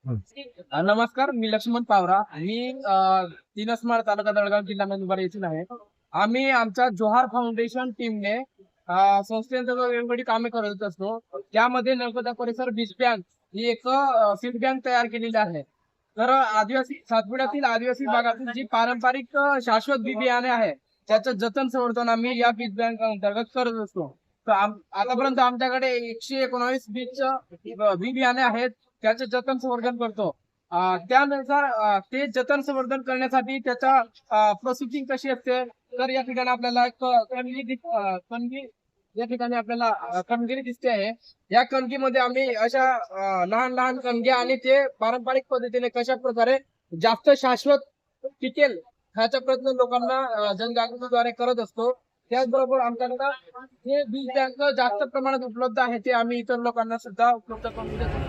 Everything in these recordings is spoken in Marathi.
नमस्कार, मी लक्ष्मण पावरा. मी तीनस्माळ तालुका दळगाव जिल्हा नंदुरबार येथील आहे. आम्ही आमच्या जोहार फाउंडेशन टीमने संस्थेअंतर्गत वेगवेगळी कामे करत असतो. त्यामध्ये नर्मदा परिसर बीज बँक ही एक सीड बँक तयार केलेली आहे. तर आदिवासी सातपुड्यातील आदिवासी भागातील जी पारंपरिक शाश्वत बी बियाणे आहे त्याचं जतन संवर्धन आम्ही या बीज बँक अंतर्गत करत असतो. तर आतापर्यंत आमच्याकडे 119 बी बियाणे आहेत, त्याचे जतन संवर्धन करतो. त्यानुसार ते जतन संवर्धन करण्यासाठी त्याचा प्रोसेसिंग कशी असते, तर या ठिकाणी आपल्याला एक कणगी या ठिकाणी आपल्याला कणगिरी दिसते आहे. या कणगीमध्ये आम्ही अशा लहान लहान कणग्या आणि ते पारंपरिक पद्धतीने कशा प्रकारे जास्त शाश्वत टिकेल ह्याचा प्रयत्न लोकांना जनजागृतीद्वारे करत असतो. त्याचबरोबर आमच्याकडे हे बीज बँक जास्त प्रमाणात उपलब्ध आहे, ते आम्ही इतर लोकांना सुद्धा उपलब्ध करून देतो.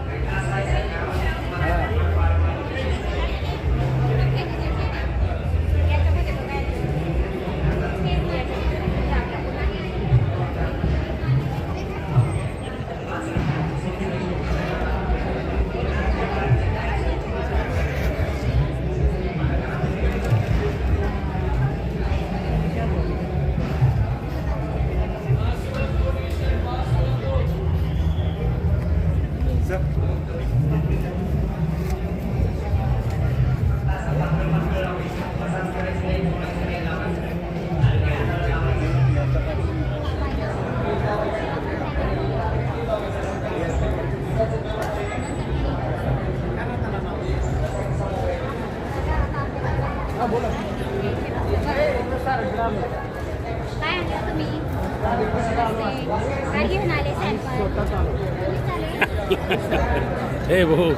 हे भाऊ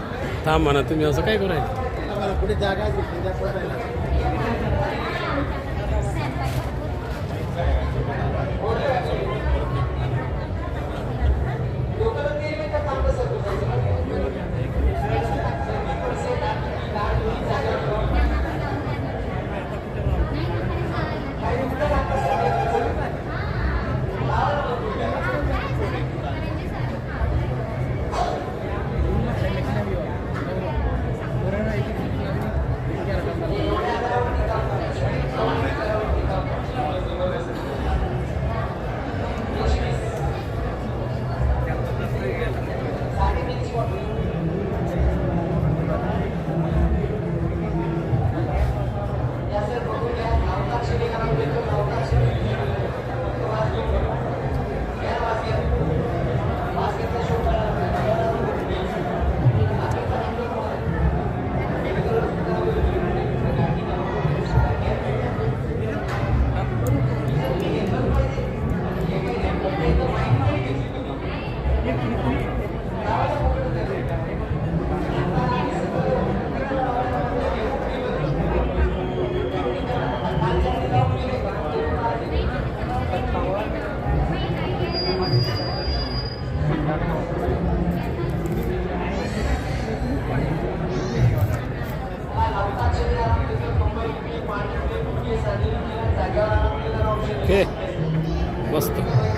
थांब म्हणा, तुम्ही असं काय करायचं? ओके, मस्त.